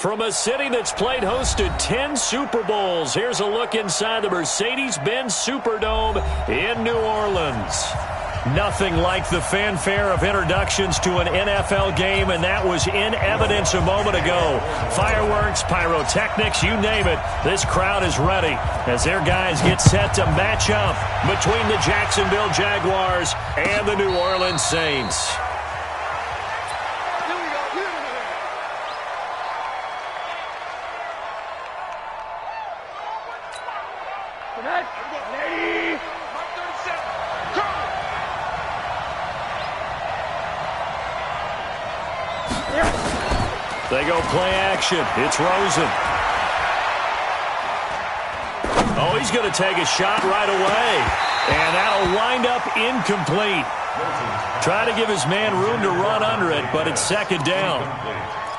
From a city that's played host to 10 Super Bowls, here's a look inside the Mercedes-Benz Superdome in New Orleans. Nothing like the fanfare of introductions to an NFL game, and that was in evidence a moment ago. Fireworks, pyrotechnics, you name it. This crowd is ready as their guys get set to match up between the Jacksonville Jaguars and the New Orleans Saints. They go play action. It's Rosen. Oh, he's going to take a shot right away. And that'll wind up incomplete. Try to give his man room to run under it, but it's second down.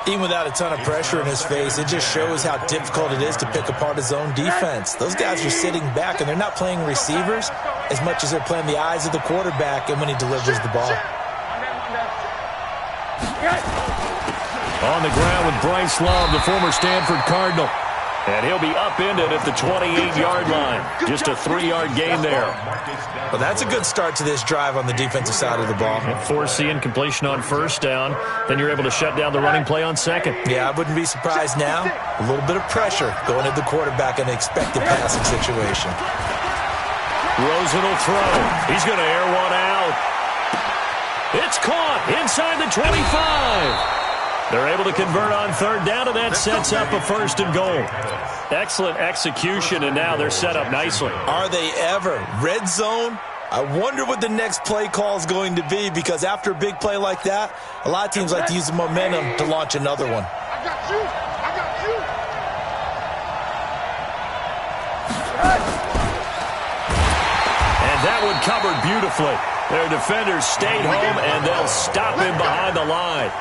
Even without a ton of pressure in his face, it just shows how difficult it is to pick apart his own defense. Those guys are sitting back, and they're not playing receivers as much as they're playing the eyes of the quarterback and when he delivers the ball. On the ground with Bryce Love, the former Stanford Cardinal. And he'll be upended at the 28-yard line. Just a 3-yard gain there. Well, that's a good start to this drive on the defensive side of the ball. Forcing completion on first down. Then you're able to shut down the running play on second. Yeah, I wouldn't be surprised now. A little bit of pressure going at the quarterback in an expected passing situation. Rosen will throw. He's going to air one out. It's caught inside the 25. They're able to convert on third down, and that sets up a first and goal. Excellent execution, and now they're set up nicely. Are they ever? Red zone? I wonder what the next play call is going to be, because after a big play like that, a lot of teams like to use the momentum to launch another one. I got you. I got you. And that one covered beautifully. Their defenders stayed home, and they'll stop him behind the line.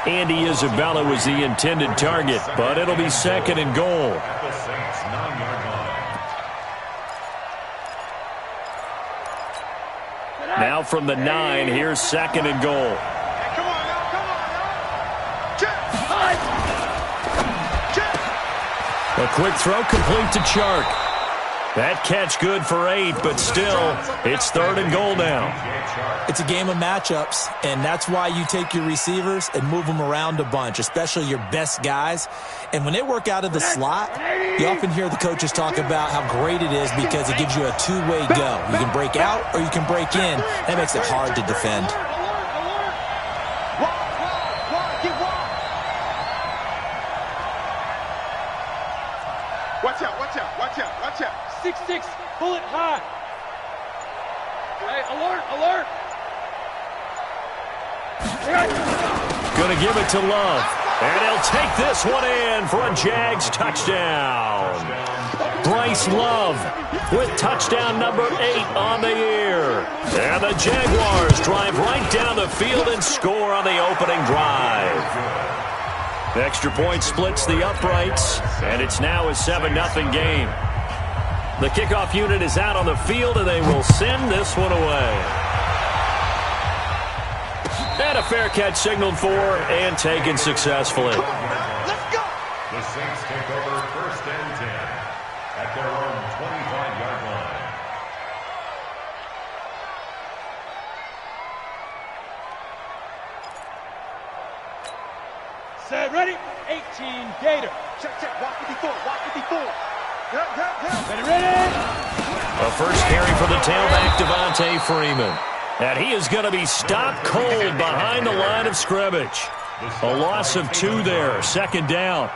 Andy Isabella was the intended target, but it'll be second and goal. Now from the 9, here's second and goal. Come on now, come on now. Check. A quick throw complete to Chark. That catch good for 8, but still, it's third and goal now. It's a game of matchups, and that's why you take your receivers and move them around a bunch, especially your best guys. And when they work out of the slot, you often hear the coaches talk about how great it is because it gives you a two-way go. You can break out or you can break in. That makes it hard to defend. Watch out, watch out, watch out, watch out. 6-6, bullet high. Hey, alert, alert. Going to give it to Love. And he'll take this one in for a Jags touchdown. Bryce Love with touchdown number 8 on the year. And the Jaguars drive right down the field and score on the opening drive. The extra point splits the uprights, and it's now a 7-0 game. The kickoff unit is out on the field, and they will send this one away. And a fair catch signaled for and taken successfully. Let's go. The Saints take over first and 10 at their own 25-yard line. Set, ready? 18, Gator. Check, check. Walk 54, walk 54. Ready, ready. A first carry for the tailback, Devontae Freeman. And he is going to be stopped cold behind the line of scrimmage. A loss of 2 there, second down.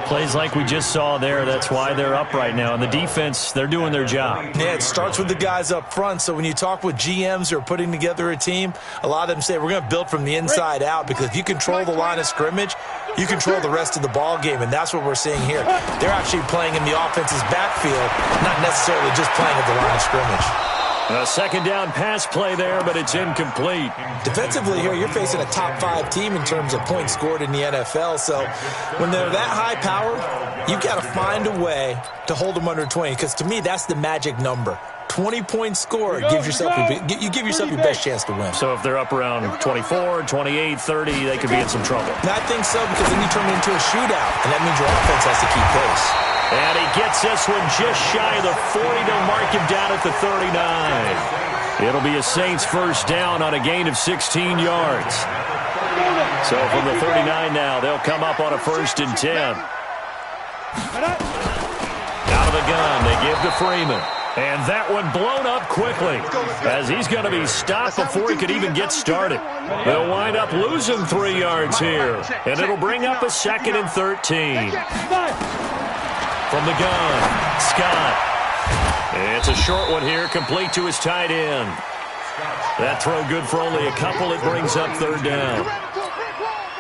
Plays like we just saw there, that's why they're up right now. And the defense, they're doing their job. Yeah, it starts with the guys up front. So when you talk with GMs who are putting together a team, a lot of them say we're going to build from the inside out, because if you control the line of scrimmage, you control the rest of the ball game, and that's what we're seeing here. They're actually playing in the offense's backfield, not necessarily just playing at the line of scrimmage. A second down pass play there, but it's incomplete. Defensively here, you're facing a top 5 team in terms of points scored in the NFL. So when they're that high powered, you've got to find a way to hold them under 20, because to me, that's the magic number. 20-point score gives yourself you give yourself your best chance to win. So if they're up around 24, 28, 30, they could be in some trouble. I think so, because then you turn it into a shootout, and that means your offense has to keep pace. And he gets this one just shy of the 40 to mark him down at the 39. It'll be a Saints first down on a gain of 16 yards. So from the 39 now, they'll come up on a 1st and 10. Out of the gun, they give to Freeman. And that one blown up quickly, as he's going to be stopped before he could even get started. They'll wind up losing 3 yards here, and it'll bring up a 2nd and 13. From the gun, Scott. It's a short one here, complete to his tight end. That throw good for only a couple. It brings up 3rd down.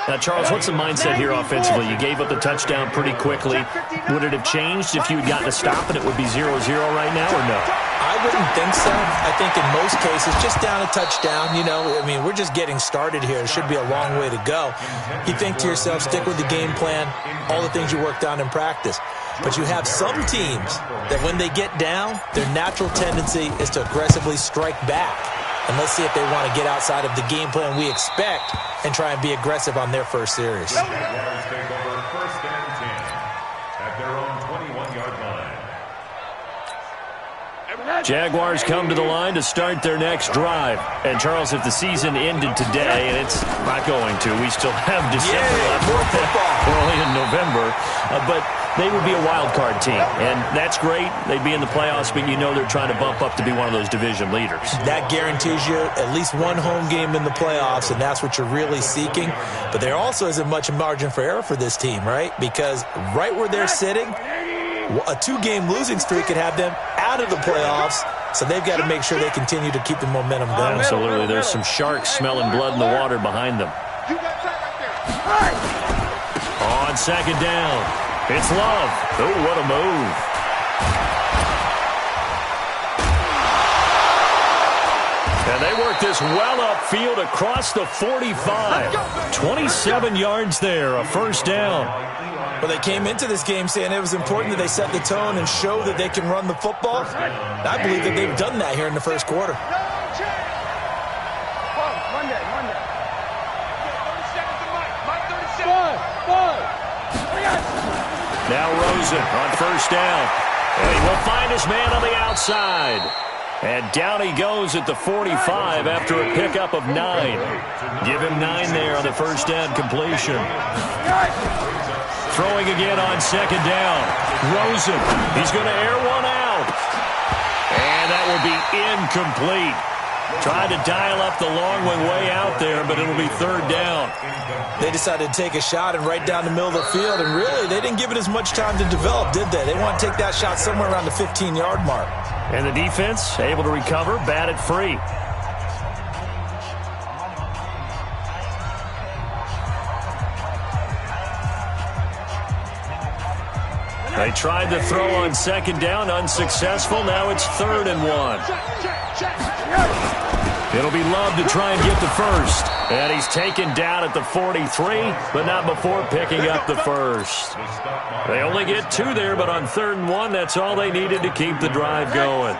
Now, Charles, what's the mindset here offensively? You gave up the touchdown pretty quickly. Would it have changed if you had gotten a stop and it would be 0-0 right now, or no? I wouldn't think so. I think in most cases, just down a touchdown, we're just getting started here. It should be a long way to go. You think to yourself, stick with the game plan, all the things you worked on in practice. But you have some teams that when they get down, their natural tendency is to aggressively strike back. And let's see if they want to get outside of the game plan we expect and try and be aggressive on their first series. Jaguars take over 1st and 10 at their own 21-yard line. Jaguars come to the line to start their next drive. And, Charles, if the season ended today, and it's not going to, we still have December left. More football. We're only in November. But they would be a wild card team, and that's great. They'd be in the playoffs, but they're trying to bump up to be one of those division leaders. That guarantees you at least one home game in the playoffs, and that's what you're really seeking. But there also isn't much margin for error for this team, right? Because right where they're sitting, a 2-game losing streak could have them out of the playoffs, so they've got to make sure they continue to keep the momentum going. Absolutely. There's some sharks smelling blood in the water behind them. On 2nd down. It's Love. Oh, what a move. And they work this well upfield across the 45. 27 yards there, a 1st down. Well, they came into this game saying it was important that they set the tone and show that they can run the football. I believe that they've done that here in the 1st quarter. Now Rosen on 1st down. And he will find his man on the outside. And down he goes at the 45 after a pickup of 9. Give him 9 there on the 1st down completion. Throwing again on 2nd down. Rosen, he's going to air one out. And that will be incomplete. Tried to dial up the long one way out there, but it'll be 3rd down. They decided to take a shot and right down the middle of the field, and really, they didn't give it as much time to develop, did they? They want to take that shot somewhere around the 15-yard mark. And the defense able to recover, bat it free. They tried to throw on 2nd down, unsuccessful. Now it's 3rd and 1. It'll be Love to try and get the 1st. And he's taken down at the 43, but not before picking up the 1st. They only get 2 there, but on 3rd and 1, that's all they needed to keep the drive going.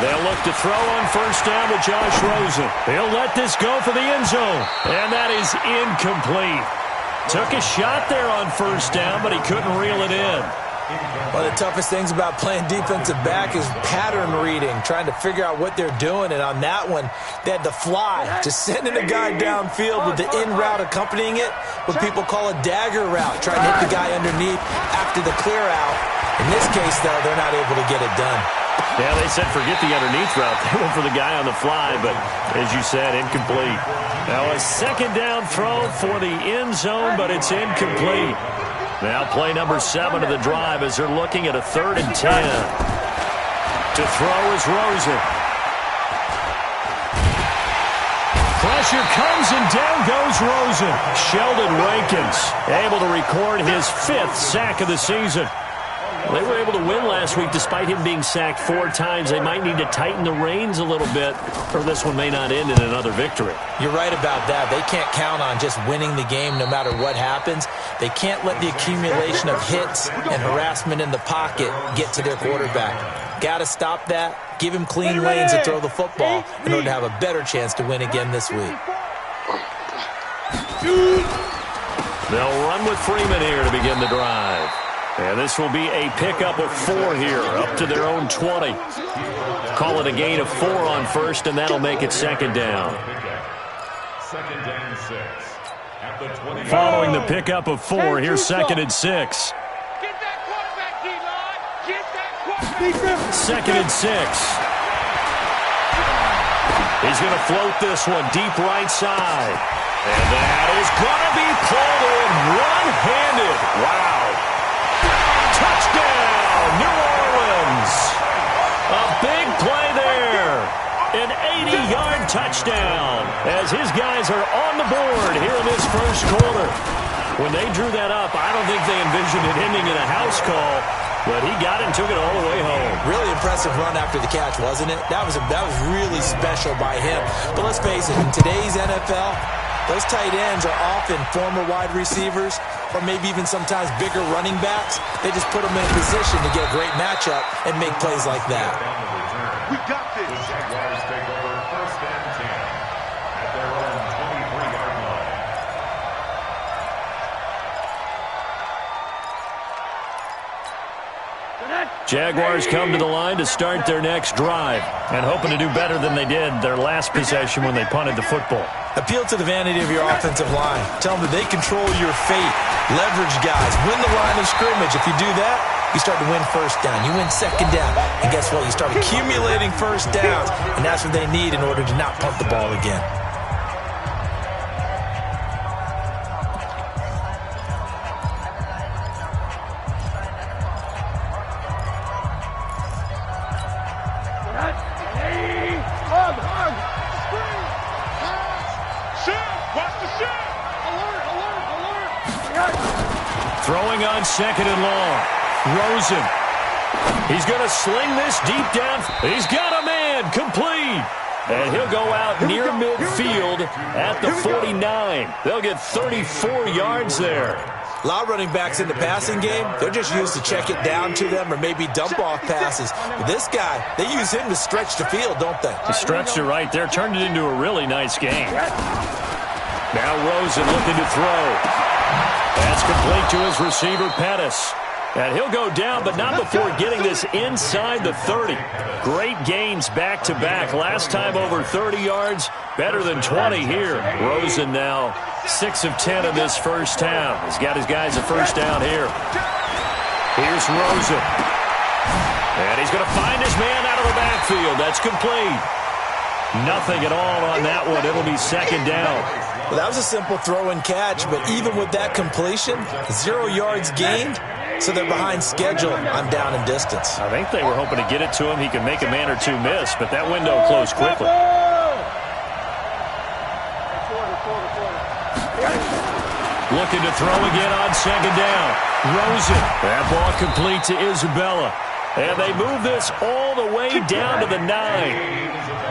They'll look to throw on 1st down with Josh Rosen. He'll let this go for the end zone. And that is incomplete. Took a shot there on 1st down, but he couldn't reel it in. One of the toughest things about playing defensive back is pattern reading, trying to figure out what they're doing. And on that one, they had to fly, just sending a guy downfield with the in route accompanying it, what people call a dagger route, trying to hit the guy underneath after the clear out. In this case, though, they're not able to get it done. Yeah, they said forget the underneath route. They went for the guy on the fly, but as you said, incomplete. Now a 2nd down throw for the end zone, but it's incomplete. Now play number 7 of the drive as they're looking at a 3rd and 10. To throw is Rosen. Pressure comes and down goes Rosen. Sheldon Rankins able to record his 5th sack of the season. They were able to win last week despite him being sacked 4 times. They might need to tighten the reins a little bit, or this one may not end in another victory. You're right about that. They can't count on just winning the game no matter what happens. They can't let the accumulation of hits and harassment in the pocket get to their quarterback. Got to stop that. Give him clean lanes to throw the football in order to have a better chance to win again this week. They'll run with Freeman here to begin the drive. And this will be a pickup of 4 here, up to their own 20. Call it a gain of 4 on first, and that'll make it second down. Second and 6. At the 20. Following the pickup of 4, here's second and 6. Get that quarterback, D-line. Get that quarterback. Second and 6. He's going to float this one deep right side. And that is going to be pulled in one-handed. Wow. Touchdown, New Orleans. A big play there. An 80-yard touchdown as his guys are on the board here in this first quarter. When they drew that up, I don't think they envisioned it ending in a house call, but he got it and took it all the way home. Really impressive run after the catch, wasn't it? That was really special by him. But let's face it, in today's NFL, those tight ends are often former wide receivers or maybe even sometimes bigger running backs. They just put them in a position to get a great matchup and make plays like that. We got this. The Jaguars take over first and 10 at their own 23-yard line. Jaguars come to the line to start their next drive and hoping to do better than they did their last possession when they punted the football. Appeal to the vanity of your offensive line. Tell them that they control your fate. Leverage guys. Win the line of scrimmage. If you do that, you start to win first down. You win second down. And guess what? You start accumulating first downs. And that's what they need in order to not punt the ball again. Throwing on second and long. Rosen. He's going to sling this deep down. He's got a man complete. And he'll go out near midfield at the 49. They'll get 34 yards there. A lot of running backs in the passing game, they're just used to check it down to them or maybe dump off passes. But this guy, they use him to stretch the field, don't they? He stretched it right there, turned it into a really nice game. Now Rosen looking to throw. That's complete to his receiver, Pettis. And he'll go down, but not before getting this inside the 30. Great gains back-to-back. Last time over 30 yards, better than 20 here. Rosen now 6 of 10 in this first half. He's got his guys a first down here. Here's Rosen. And he's going to find his man out of the backfield. That's complete. Nothing at all on that one. It'll be second down. Well, that was a simple throw and catch, but even with that completion, 0 yards gained, so they're behind schedule on down and distance. I think they were hoping to get it to him. He could make a man or two miss, but that window closed quickly. Looking to throw again on second down. Rosen. That ball complete to Isabella. And they move this all the way down to the 9.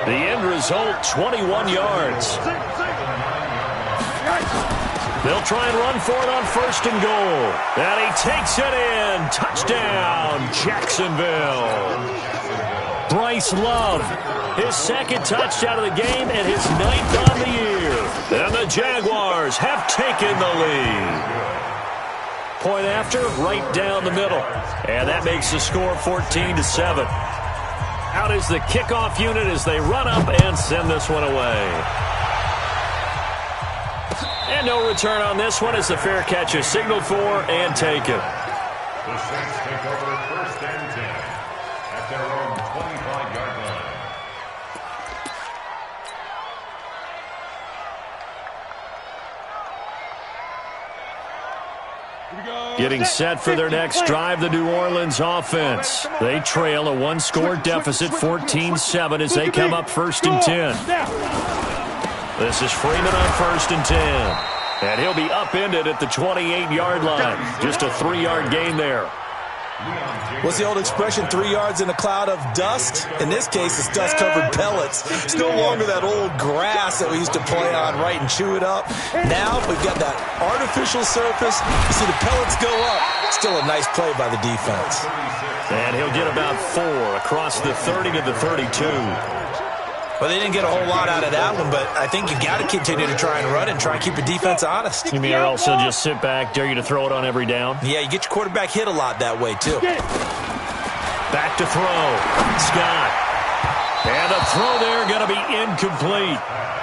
The end result, 21 yards. They'll try and run for it on first and goal. And he takes it in. Touchdown, Jacksonville. Bryce Love, his second touchdown of the game and his 9th on the year. And the Jaguars have taken the lead. Point after, right down the middle. And that makes the score 14-7. Out is the kickoff unit as they run up and send this one away. And no return on this one as the fair catch is signaled for and taken. The Saints take over first and 10 at their own 25-yard line. Getting set for their next drive, the New Orleans offense. They trail a one-score deficit, 14-7, as they come up first and 10. This is Freeman on first and 10. And he'll be upended at the 28-yard line. Just a 3-yard gain there. What's the old expression, 3 yards in a cloud of dust? In this case, it's dust-covered pellets. It's no longer that old grass that we used to play on, right, and chew it up. Now we've got that artificial surface. You see the pellets go up. Still a nice play by the defense. And he'll get about 4 across the 30 to the 32. Well, they didn't get a whole lot out of that one, but I think you got to continue to try and run and try and keep the defense honest. You mean also just sit back, dare you to throw it on every down? Yeah, you get your quarterback hit a lot that way, too. Back to throw. Scott. And the throw there going to be incomplete.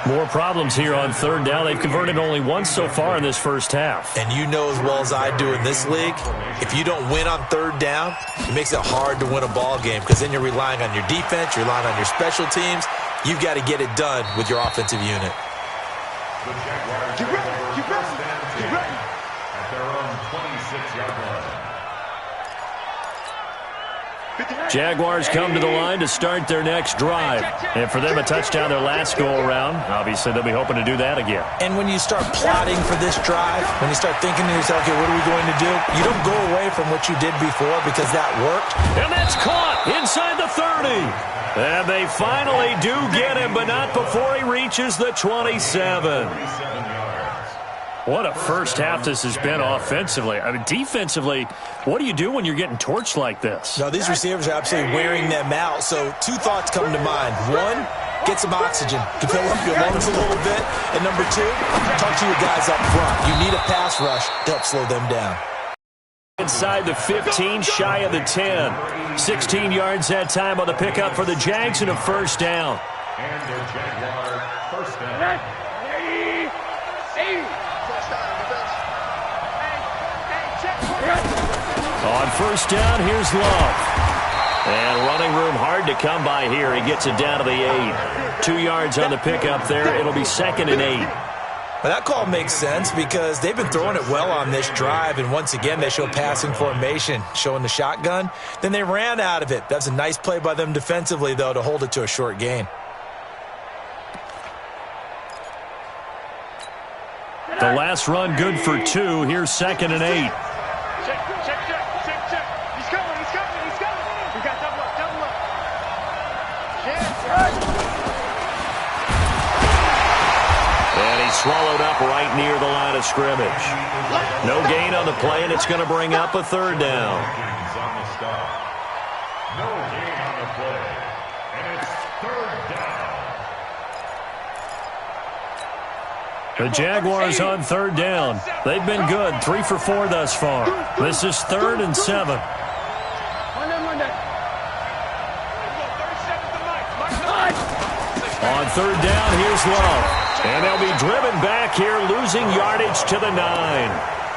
More problems here on third down. They've converted only once so far in this first half. And you know as well as I do in this league, if you don't win on third down, it makes it hard to win a ball game because then you're relying on your defense, you're relying on your special teams. You've got to get it done with your offensive unit. The Jaguars take over first and 10 at their own 26-yard line. Jaguars come to the line to start their next drive. And for them, a touchdown their last go-around. Obviously, they'll be hoping to do that again. And when you start plotting for this drive, when you start thinking to yourself, okay, what are we going to do? You don't go away from what you did before because that worked. And that's caught inside the 30. And they finally do get him, but not before he reaches the 27. What a first half this has been offensively. I mean, defensively, what do you do when you're getting torched like this? No, these receivers are absolutely wearing them out. So 2 thoughts come to mind. 1, get some oxygen to fill up your lungs a little bit. And number 2, talk to your guys up front. You need a pass rush to help slow them down. Inside the 15, shy of the 10. 16 yards that time on the pickup for the Jags and a first down. And their Jaguar first down. On first down, here's Love. And running room hard to come by here. He gets it down to the 8. 2 yards on the pickup there. It'll be 2nd and 8. Well, that call makes sense because they've been throwing it well on this drive, and once again they show passing formation, showing the shotgun. Then they ran out of it. That's a nice play by them defensively, though, to hold it to a short gain. The last run good for 2. Here's 2nd and 8. Check. He's coming. We got double up. And he's swallowed up right near the line of scrimmage. No gain on the play, and it's going to bring up a third down. No gain on the play, and it's third down. The Jaguars on third down. They've been good, 3 for 4 thus far. This is 3rd and 7. On third down, here's Love. And they'll be driven back here, losing yardage to the 9.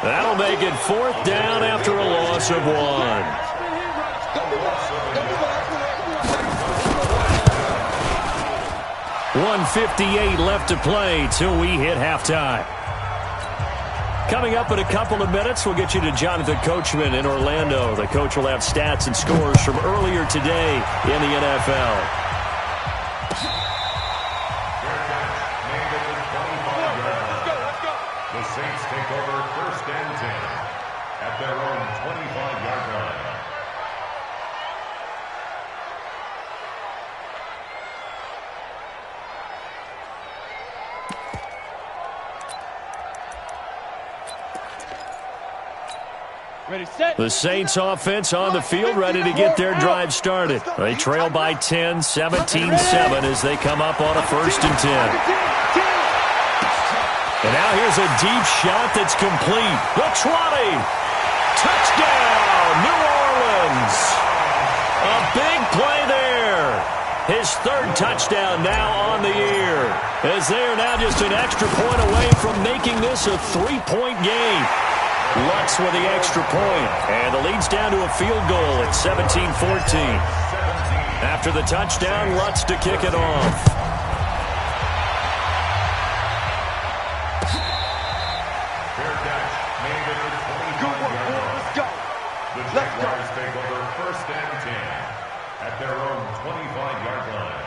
That'll make it 4th down after a loss of 1. 1:58 left to play till we hit halftime. Coming up in a couple of minutes, we'll get you to Jonathan Coachman in Orlando. The coach will have stats and scores from earlier today in the NFL. The Saints take over first and 10 at their own 25-yard line. Ready, set. The Saints offense on the field, ready to get their drive started. They trail by 10, 17-7 as they come up on a 1st and 10. And now here's a deep shot that's complete. The 20. Touchdown, New Orleans. A big play there. His 3rd touchdown now on the year, as they are now just an extra point away from making this a 3-point game. Lutz with the extra point, and the lead's down to a field goal at 17-14. After the touchdown, Lutz to kick it off. The Jaguars take over first and 10 at their own 25-yard line.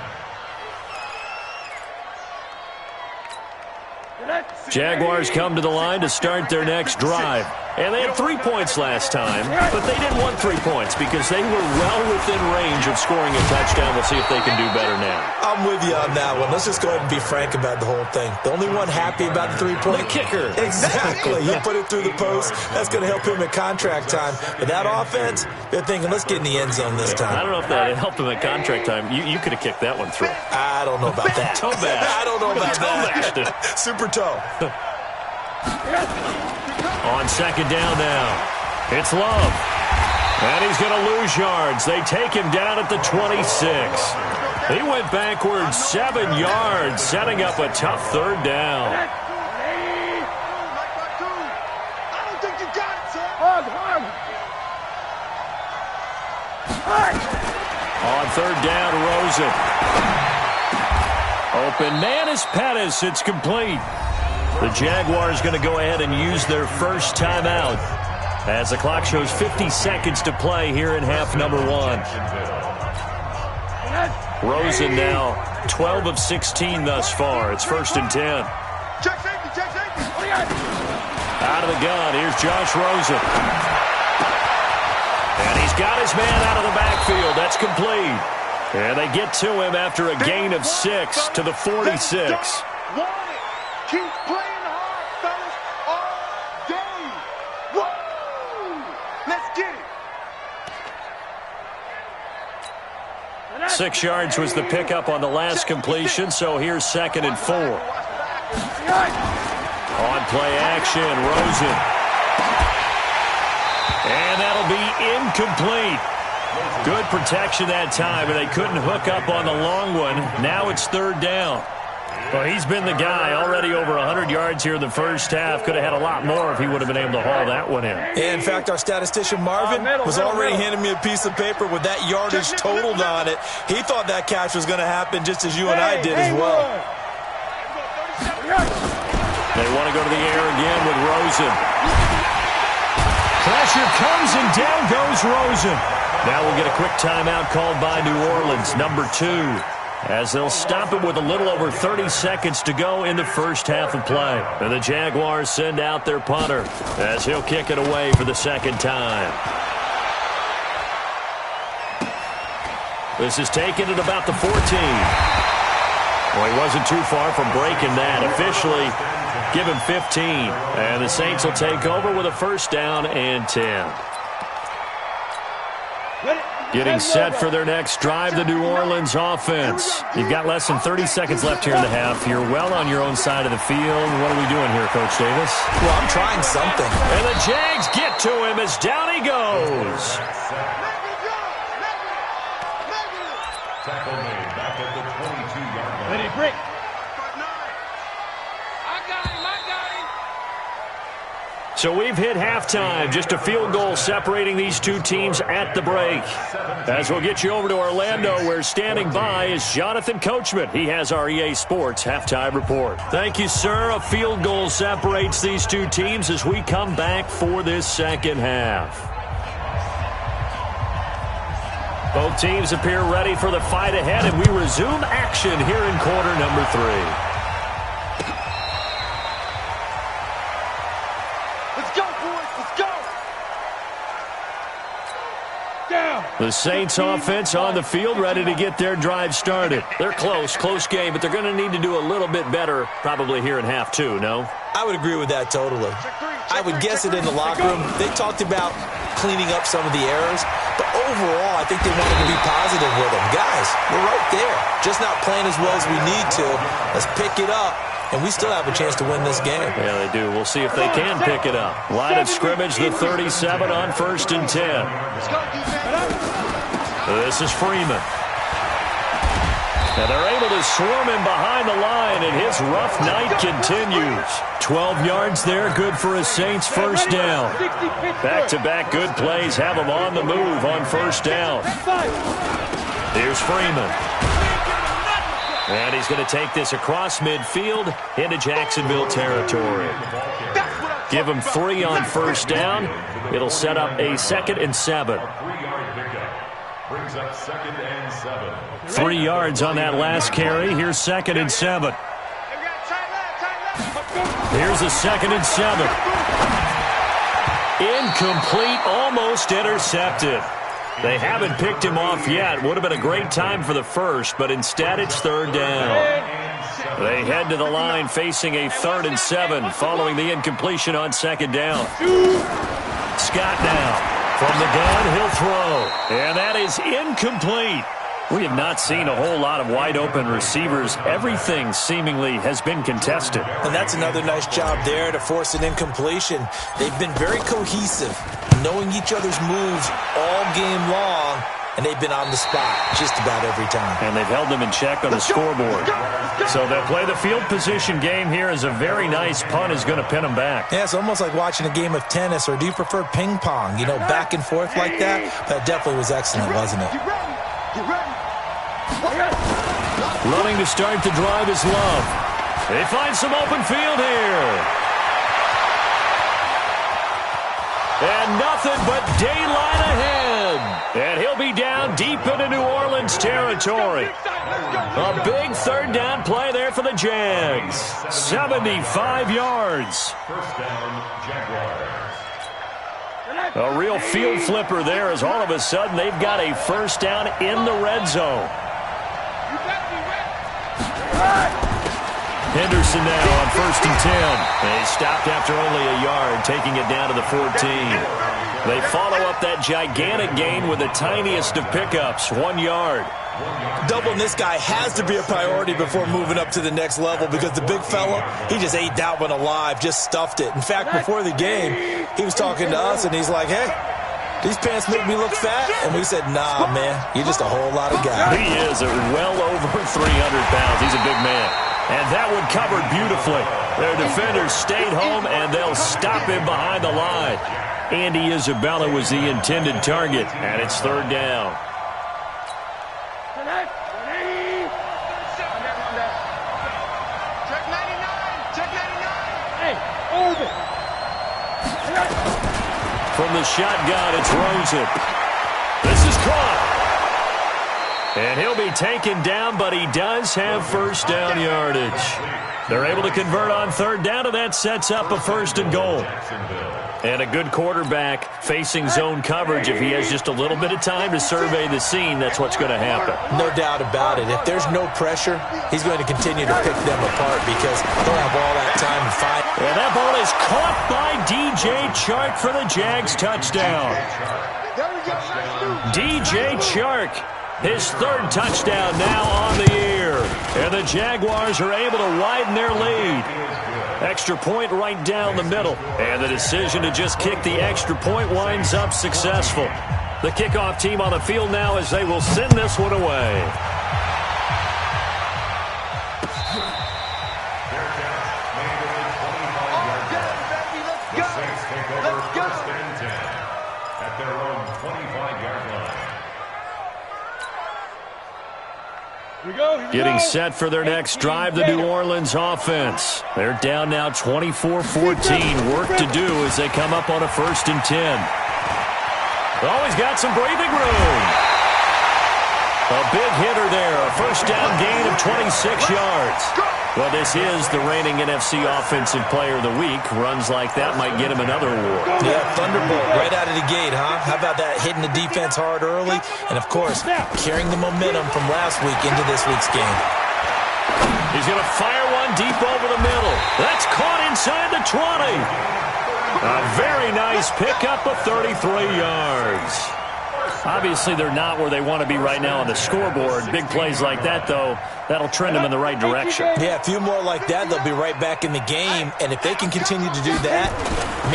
Jaguars come to the line to start their next drive. And they had 3 points last time, but they didn't want 3 points because they were well within range of scoring a touchdown. We'll see if they can do better now. I'm with you on that one. Let's just go ahead and be frank about the whole thing. The only one happy about the 3-point. The kicker. Exactly. He put it through the post. That's going to help him at contract time. But that offense, they're thinking, let's get in the end zone this time. I don't know if that helped him at contract time. You could have kicked that one through. I don't know about that. Toe bash. I don't know about that. Super toe. On second down now, it's Love. And he's going to lose yards. They take him down at the 26. He went backwards 7 yards, setting up a tough third down. I don't think you got it, sir. Hug. On third down, Rosen. Open man is Pettis. It's complete. The Jaguars going to go ahead and use their first timeout as the clock shows 50 seconds to play here in half number 1. Rosen now 12 of 16 thus far. It's 1st and 10. Check safety. Out of the gun, here's Josh Rosen. And he's got his man out of the backfield. That's complete. And they get to him after a gain of 6 to the 46. Keep playing hard, fellas, all day. Woo! Let's get it. 6 yards was the pickup on the last completion, so here's 2nd and 4. On play action, Rosen. And that'll be incomplete. Good protection that time, but they couldn't hook up on the long one. Now it's 3rd down. Well, he's been the guy already over 100 yards here in the first half. Could have had a lot more if he would have been able to haul that one in. In fact, our statistician Marvin was already handing me a piece of paper with that yardage totaled on it. He thought that catch was going to happen just as you and I did as well. They want to go to the air again with Rosen. Pressure comes and down goes Rosen. Now we'll get a quick timeout called by New Orleans, number 2. As they'll stop it with a little over 30 seconds to go in the first half of play. And the Jaguars send out their punter as he'll kick it away for the second time. This is taken at about the 14. Well, he wasn't too far from breaking that. Officially, give him 15. And the Saints will take over with a 1st down and 10. Getting set for their next drive, the New Orleans offense. You've got less than 30 seconds left here in the half. You're well on your own side of the field. What are we doing here, Coach Davis? Well, I'm trying something. And the Jags get to him as down he goes. Tackle made back at the 22-yard line. Let it break. So we've hit halftime. Just a field goal separating these two teams at the break. As we'll get you over to Orlando, where standing by is Jonathan Coachman. He has our EA Sports halftime report. Thank you, sir. A field goal separates these two teams as we come back for this second half. Both teams appear ready for the fight ahead, and we resume action here in quarter number 3. The Saints offense on the field, ready to get their drive started. They're close game, but they're going to need to do a little bit better probably here in half 2, no? I would agree with that totally. I would guess it in the locker room. They talked about cleaning up some of the errors, but overall, I think they wanted to be positive with them. Guys, we're right there. Just not playing as well as we need to. Let's pick it up. And we still have a chance to win this game. Yeah, they do. We'll see if they can pick it up. Line of scrimmage, the 37 on 1st and 10. This is Freeman. And they're able to swarm him behind the line, and his rough night continues. 12 yards there, good for a Saints 1st down. Back-to-back good plays have him on the move on 1st down. Here's Freeman. And he's going to take this across midfield into Jacksonville territory. Give him 3 on 1st down. It'll set up a 2nd and 7. Brings up 2nd and 7. 3 yards on that last carry. Here's 2nd and 7. Here's a 2nd and 7. Incomplete, almost intercepted. They haven't picked him off yet. Would have been a great time for the first, but instead it's third down. They head to the line facing a 3rd and 7 following the incompletion on second down. Scott now from the gun, he'll throw. And that is incomplete. We have not seen a whole lot of wide-open receivers. Everything seemingly has been contested. And that's another nice job there to force an incompletion. They've been very cohesive, knowing each other's moves all game long, and they've been on the spot just about every time. And they've held them in check on the scoreboard. So they'll play the field position game here as a very nice punt is going to pin them back. Yeah, it's almost like watching a game of tennis, or do you prefer ping pong? You know, back and forth like that? That definitely was excellent, wasn't it? Running to start the drive is Love. They find some open field here. And nothing but daylight ahead. And he'll be down deep into New Orleans territory. A big 3rd down play there for the Jags. 75 yards. First down, Jaguars. A real field flipper there as all of a sudden they've got a first down in the red zone. Henderson now on 1st and 10. And he stopped after only a yard, taking it down to the 14. They follow up that gigantic gain with the tiniest of pickups, 1 yard. Doubling this guy has to be a priority before moving up to the next level, because the big fella, he just ate that one alive, just stuffed it. In fact, before the game, he was talking to us, and he's like, hey, these pants make me look fat? And we said, nah, man, you're just a whole lot of guy. He is at well over 300 pounds. He's a big man. And that one covered beautifully. Their defenders stayed home, and they'll stop him behind the line. Andy Isabella was the intended target, and it's 3rd down. From the shotgun, it's Rosen. This is caught. And he'll be taken down, but he does have first down yardage. They're able to convert on 3rd down, and that sets up a 1st and goal. And a good quarterback facing zone coverage. If he has just a little bit of time to survey the scene, that's what's going to happen. No doubt about it. If there's no pressure, he's going to continue to pick them apart, because he'll have all that time to fight. And that ball is caught by DJ Chark for the Jags touchdown. DJ Chark, his 3rd touchdown now on the year. And the Jaguars are able to widen their lead. Extra point right down the middle. And the decision to just kick the extra point winds up successful. The kickoff team on the field now as they will send this one away. Getting set for their next drive, the New Orleans offense. They're down now 24-14. Work to do as they come up on a 1st and 10. Always got some breathing room. A big hitter there. A first down gain of 26 yards. Well, this is the reigning NFC Offensive Player of the Week. Runs like that might get him another award. Yeah, Thunderbolt right out of the gate, huh? How about that, hitting the defense hard early? And, of course, carrying the momentum from last week into this week's game. He's going to fire one deep over the middle. That's caught inside the 20. A very nice pickup of 33 yards. Obviously, they're not where they want to be right now on the scoreboard. Big plays like that, though, that'll trend them in the right direction. Yeah, a few more like that, they'll be right back in the game. And if they can continue to do that,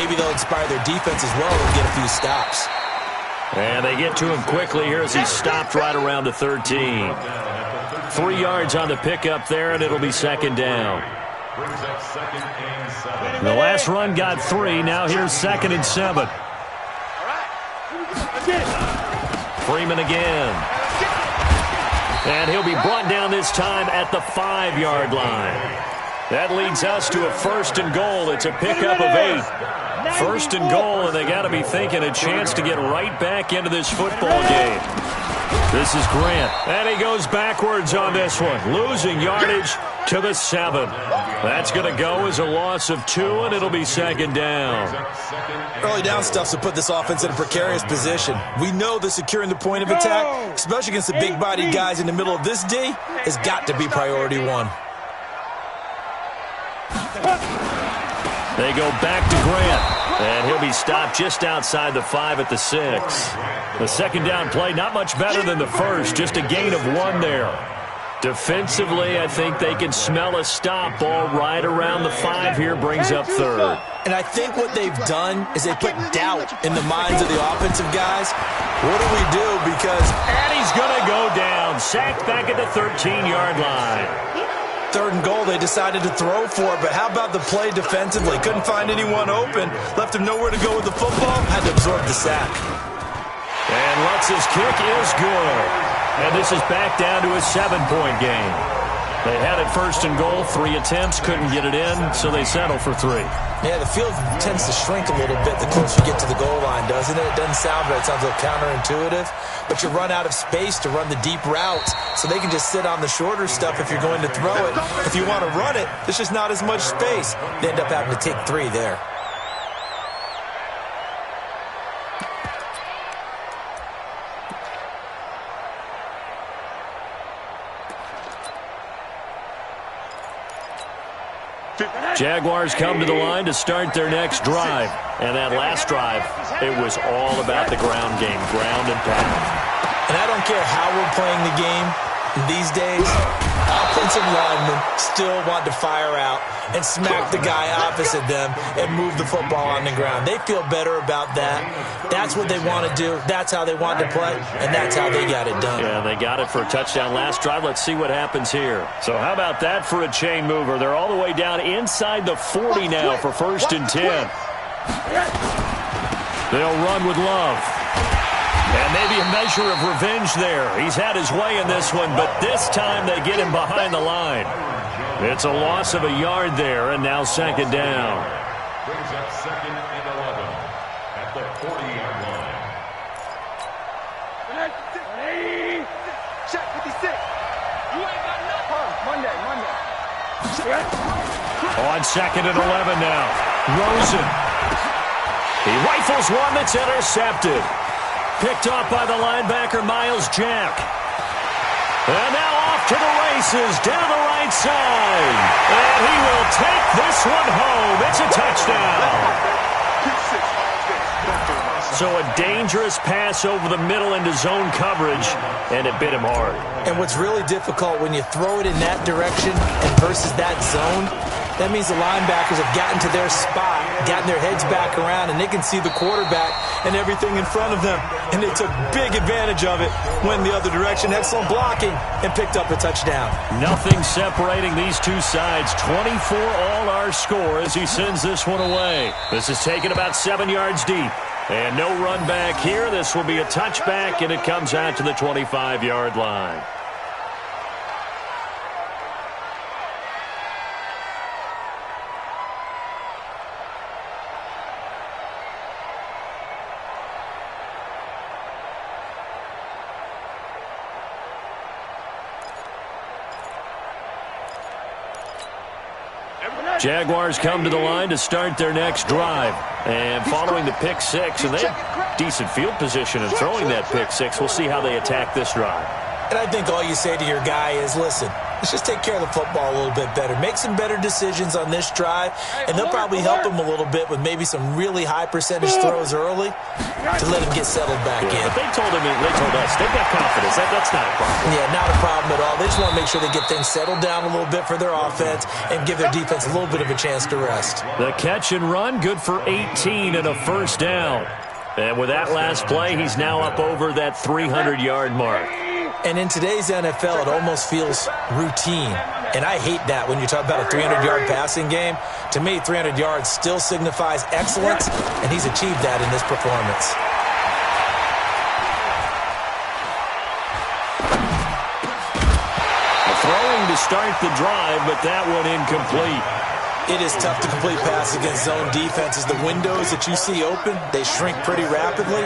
maybe they'll inspire their defense as well and get a few stops. And they get to him quickly here as he's stopped right around the 13. 3 yards on the pickup there, and it'll be 2nd down. The last run got 3. Now here's 2nd and 7. Freeman again. And he'll be brought down this time at the 5-yard line. That leads us to a 1st and goal. It's a pickup of 8. 1st and goal, and they got to be thinking a chance to get right back into this football game. This is Grant. And he goes backwards on this one. Losing yardage. to the 7. That's going to go as a loss of 2, and it'll be second down. Early down stuff to put this offense in a precarious position. We know that securing the point of attack, especially against the big-bodied guys in the middle of this D, has got to be priority 1. They go back to Grant, and he'll be stopped just outside the 5 at the 6. The second down play, not much better than the first, just a gain of 1 there. Defensively, I think they can smell a stop ball right around the 5 here, brings up 3rd. And I think what they've done is they put doubt in the minds of the offensive guys. What do we do? And he's going to go down, sacked back at the 13-yard line. 3rd and goal, they decided to throw for it, but how about the play defensively? Couldn't find anyone open, left him nowhere to go with the football, had to absorb the sack. And Lutz's kick is good. And this is back down to a 7-point game. They had it 1st and goal, 3 attempts, couldn't get it in, so they settle for 3. Yeah, the field tends to shrink a little bit the closer you get to the goal line, doesn't it? It doesn't sound right. It sounds a little counterintuitive. But you run out of space to run the deep routes, so they can just sit on the shorter stuff if you're going to throw it. If you want to run it, there's just not as much space. They end up having to take 3 there. Jaguars come to the line to start their next drive. And that last drive, it was all about the ground game, ground and pound. And I don't care how we're playing the game these days, offensive linemen still want to fire out and smack the guy opposite them and move the football on the ground. They feel better about that. That's what they want to do. That's how they want to play, and that's how they got it done. Yeah, they got it for a touchdown last drive. Let's see what happens here. So how about that for a chain mover? They're all the way down inside the 40 now for 1st and 10. They'll run with Love. And maybe a measure of revenge there. He's had his way in this one, but this time they get him behind the line. It's a loss of a yard there, and now second down. Brings up 2nd and 11 at the 40-yard line. Check 56. You ain't got nothing. Monday. On 2nd and 11 now. Rosen. He rifles one that's intercepted. Picked off by the linebacker, Miles Jack. And now off to the races, down the right side. And he will take this one home. It's a touchdown. So a dangerous pass over the middle into zone coverage, and it bit him hard. And what's really difficult when you throw it in that direction and versus that zone, that means the linebackers have gotten to their spot, gotten their heads back around, and they can see the quarterback and everything in front of them. And they took big advantage of it, went the other direction, excellent blocking, and picked up a touchdown. Nothing separating these two sides. 24 all our score as he sends this one away. This is taken about 7 yards deep. And no run back here. This will be a touchback, and it comes out to the 25-yard line. Jaguars come to the line to start their next drive. And following the pick six, and they have decent field position in throwing that pick six. We'll see how they attack this drive. And I think all you say to your guy is, listen, let's just take care of the football a little bit better. Make some better decisions on this drive, and they'll probably help him a little bit with maybe some really high percentage throws early to let him get settled back in. But they told us, they've got confidence. That's not a problem. Yeah, not a problem at all. They just want to make sure they get things settled down a little bit for their offense and give their defense a little bit of a chance to rest. The catch and run, good for 18 and a first down. And with that last play, he's now up over that 300-yard mark. And in today's NFL, it almost feels routine. And I hate that when you talk about a 300-yard passing game. To me, 300 yards still signifies excellence, and he's achieved that in this performance. Throwing to start the drive, but that one incomplete. It is tough to complete passes against zone defenses. The windows that you see open, they shrink pretty rapidly.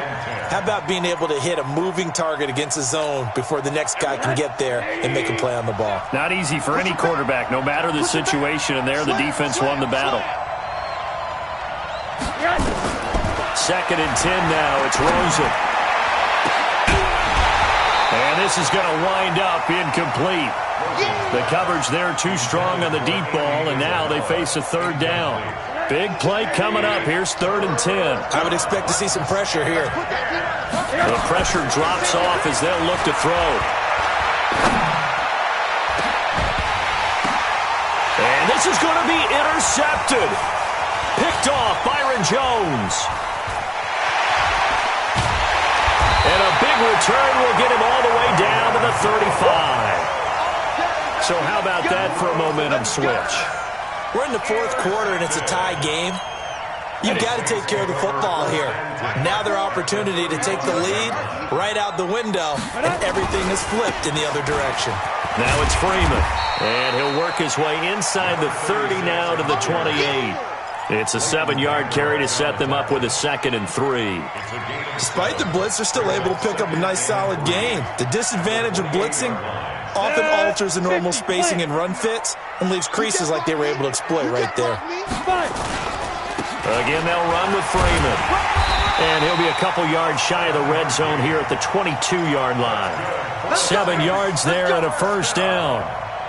How about being able to hit a moving target against a zone before the next guy can get there and make a play on the ball? Not easy for any quarterback, no matter the situation, and there the defense won the battle. 2nd and 10 now. It's Rosen. And this is going to wind up incomplete. The coverage there too strong on the deep ball, and now they face a 3rd down. Big play coming up. Here's 3rd and 10. I would expect to see some pressure here. The pressure drops off as they'll look to throw. And this is going to be intercepted. Picked off Byron Jones. And a big return will get him all the way down to the 35. So how about that for a momentum switch? We're in the 4th quarter, and it's a tie game. You've got to take care of the football here. Now their opportunity to take the lead right out the window, and everything is flipped in the other direction. Now it's Freeman, and he'll work his way inside the 30 now to the 28. It's a 7-yard carry to set them up with a 2nd and 3. Despite the blitz, they're still able to pick up a nice, solid gain. The disadvantage of blitzing often alters the normal spacing and run fits and leaves creases like they were able to exploit right there. Again, they'll run with Freeman. And he'll be a couple yards shy of the red zone here at the 22-yard line. 7 yards there and a 1st down.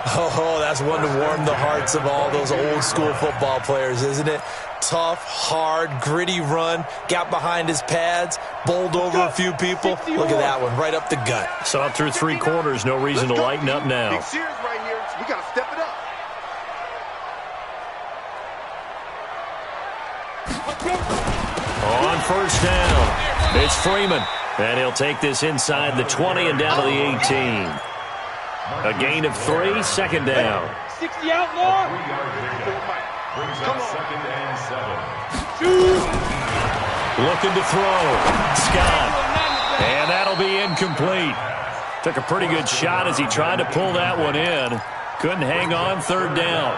Oh, that's one to warm the hearts of all those old-school football players, isn't it? Tough, hard, gritty run, got behind his pads, bowled over a few people. Look at that one, right up the gut. So through 3 quarters, no reason to lighten up now. Big series right here. We got to step it up. On 1st down, it's Freeman. And he'll take this inside the 20 and down to the 18. A gain of 3, 2nd down. 60 outlaw. Brings up 2nd and 7. Looking to throw. Scott. And that'll be incomplete. Took a pretty good shot as he tried to pull that one in. Couldn't hang on, 3rd down.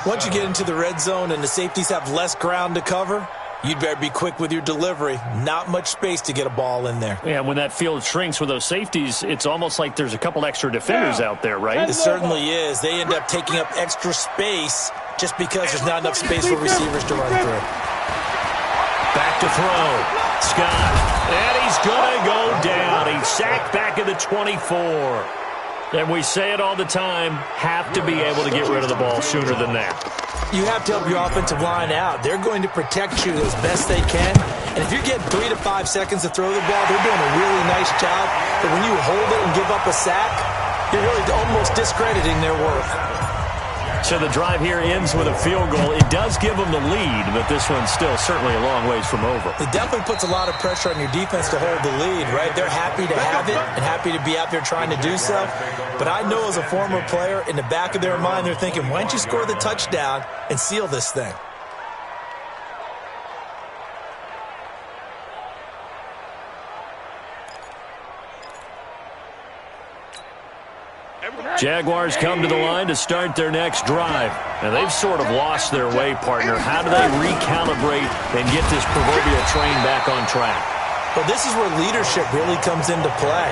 Once you get into the red zone and the safeties have less ground to cover, you'd better be quick with your delivery. Not much space to get a ball in there. Yeah, when that field shrinks with those safeties, it's almost like there's a couple extra defenders out there, right? It certainly is. They end up taking up extra space just because there's not enough space for receivers to run through. Back to throw. Scott. And he's going to go down. He's sacked back at the 24. And we say it all the time, have to be able to get rid of the ball sooner than that. You have to help your offensive line out. They're going to protect you as best they can. And if you're getting 3 to 5 seconds to throw the ball, they're doing a really nice job. But when you hold it and give up a sack, you're really almost discrediting their work. So the drive here ends with a field goal. It does give them the lead, but this one's still certainly a long ways from over. It definitely puts a lot of pressure on your defense to hold the lead, right? They're happy to have it and happy to be out there trying to do so. But I know as a former player, in the back of their mind, they're thinking, why don't you score the touchdown and seal this thing? Jaguars come to the line to start their next drive. And they've sort of lost their way, partner. How do they recalibrate and get this proverbial train back on track? Well, this is where leadership really comes into play.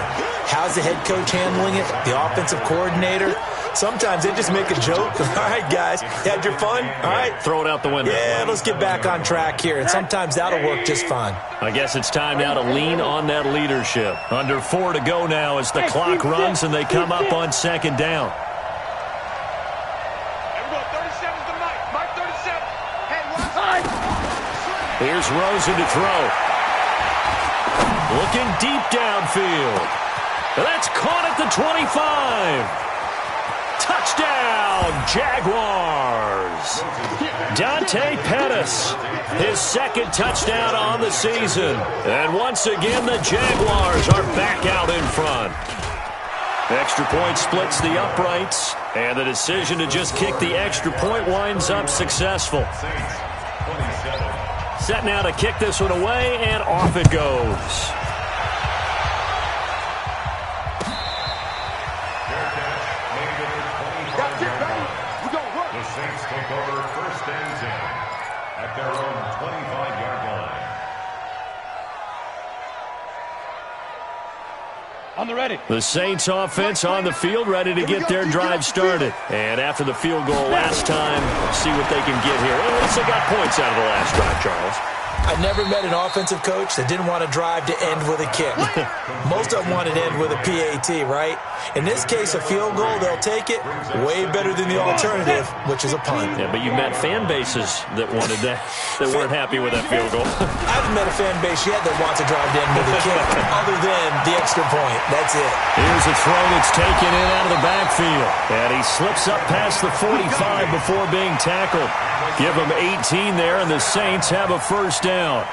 How's the head coach handling it? The offensive coordinator? Sometimes they just make a joke. All right, guys, you had your fun? All right. Throw it out the window. Yeah, let's get back on track here. And sometimes that'll work just fine. I guess it's time now to lean on that leadership. Under 4 to go now as the clock runs and they come up on 2nd down. Here's Rosen to throw. Looking deep downfield. That's caught at the 25. Touchdown, Jaguars. Dante Pettis, his 2nd touchdown on the season. And once again, the Jaguars are back out in front. Extra point splits the uprights, and the decision to just kick the extra point winds up successful. Set now to kick this one away, and off it goes. The Saints take over first and 10 at their own 25-yard line. On the ready. The Saints offense on the field, ready to get their drive started. And after the field goal last time, see what they can get here. At least they got points out of the last drive, Charles. I never met an offensive coach that didn't want to drive to end with a kick. Most of them wanted to end with a PAT, right? In this case, a field goal, they'll take it. Way better than the alternative, which is a punt. Yeah, but you met fan bases that wanted that, that weren't happy with that field goal. I haven't met a fan base yet that wants to drive to end with a kick, other than the extra point. That's it. Here's a throw that's taken in out of the backfield. And he slips up past the 45 before being tackled. Give him 18 there, and the Saints have a first down.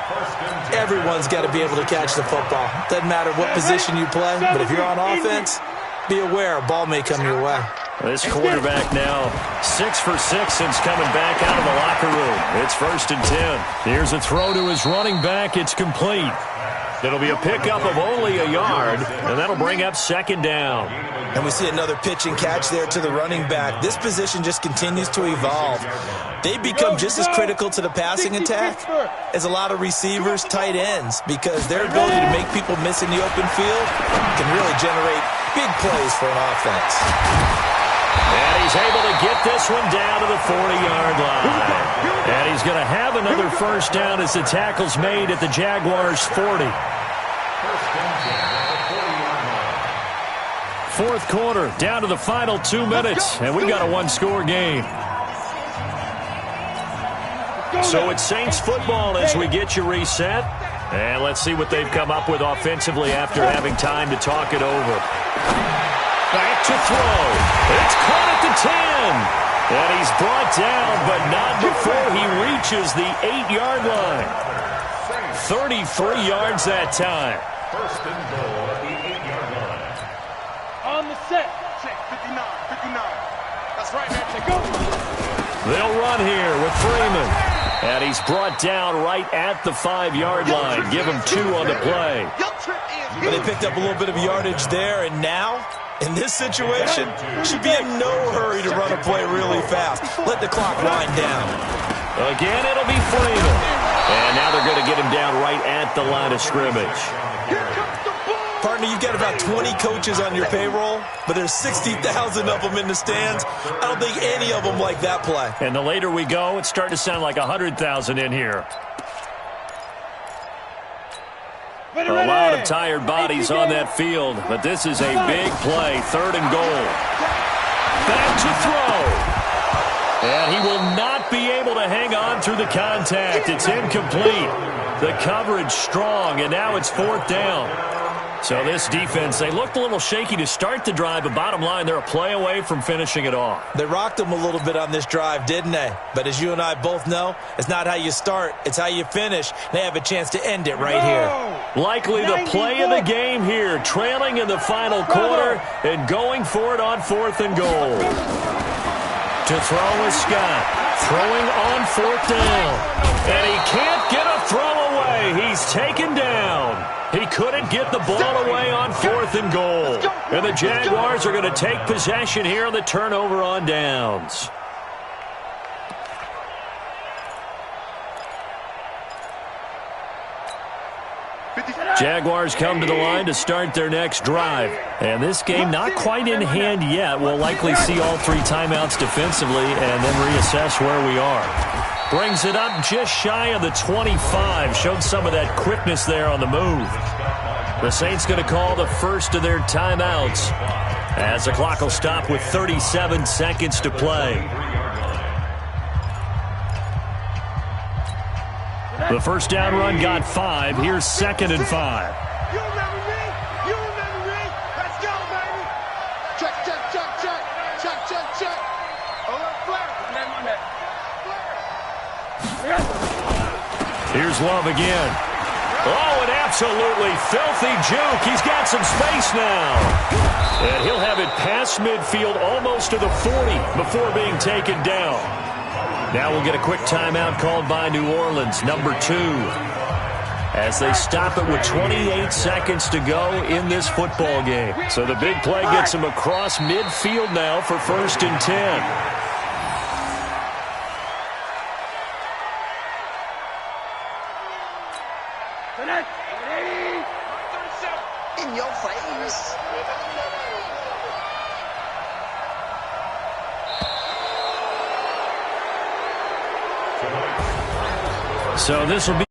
Everyone's got to be able to catch the football. Doesn't matter what position you play, but if you're on offense, be aware a ball may come your way. This quarterback now 6 for 6 since coming back out of the locker room. It's first and 10. Here's a throw to his running back. It's complete. It'll be a pickup of only a yard, and that'll bring up second down. And we see another pitch and catch there to the running back. This position just continues to evolve. They become just as critical to the passing attack as a lot of receivers, tight ends, because their ability to make people miss in the open field can really generate big plays for an offense. And he's able to get this one down to the 40-yard line. And he's going to have another first down as the tackle's made at the Jaguars' 40. Fourth quarter, down to the final 2 minutes, and we got a one-score game. So it's Saints football as we get you reset. And let's see what they've come up with offensively after having time to talk it over. Back to throw. It's caught at the 10. And he's brought down, but not before he reaches the 8-yard line. 33 yards that time. First and goal at the 8-yard line. On the set. Check, 59, 59. That's right, man. Check, go. They'll run here with Freeman. And he's brought down right at the 5-yard line. Give him 2 on the play. But they picked up a little bit of yardage there, and now, in this situation, should be in no hurry to run a play really fast. Let the clock wind down. Again, it'll be Freeman. And now they're going to get him down right at the line of scrimmage. Partner, you've got about 20 coaches on your payroll, but there's 60,000 of them in the stands. I don't think any of them like that play. And the later we go, it's starting to sound like 100,000 in here. A lot of tired bodies on that field, but this is a big play, 3rd and goal. Back to throw. And he will not be able to hang on through the contact. It's incomplete. The coverage strong, and now it's 4th down. So this defense, they looked a little shaky to start the drive, but bottom line, they're a play away from finishing it off. They rocked them a little bit on this drive, didn't they? But as you and I both know, it's not how you start, it's how you finish. They have a chance to end it right here. Likely the play of the game here, trailing in the final quarter and going for it on 4th and goal. To throw is Scott, throwing on 4th down. And he can't get a throw away. He's taken down. He couldn't get the ball away on 4th and goal. And the Jaguars are going to take possession here on the turnover on downs. Jaguars come to the line to start their next drive. And this game not quite in hand yet. We'll likely see all 3 timeouts defensively and then reassess where we are. Brings it up just shy of the 25. Showed some of that quickness there on the move. The Saints going to call the first of their timeouts as the clock will stop with 37 seconds to play. The first down run got 5. Here's 2nd and 5. You remember me? You remember me? Let's go, baby. Check, check, check, check. Check, check, check. Oh, flare. Name on that. Here's Love again. Oh, an absolutely filthy juke. He's got some space now. And he'll have it past midfield almost to the 40 before being taken down. Now we'll get a quick timeout called by New Orleans, number 2. As they stop it with 28 seconds to go in this football game. So the big play gets him across midfield now for 1st and 10. In your face. So this will be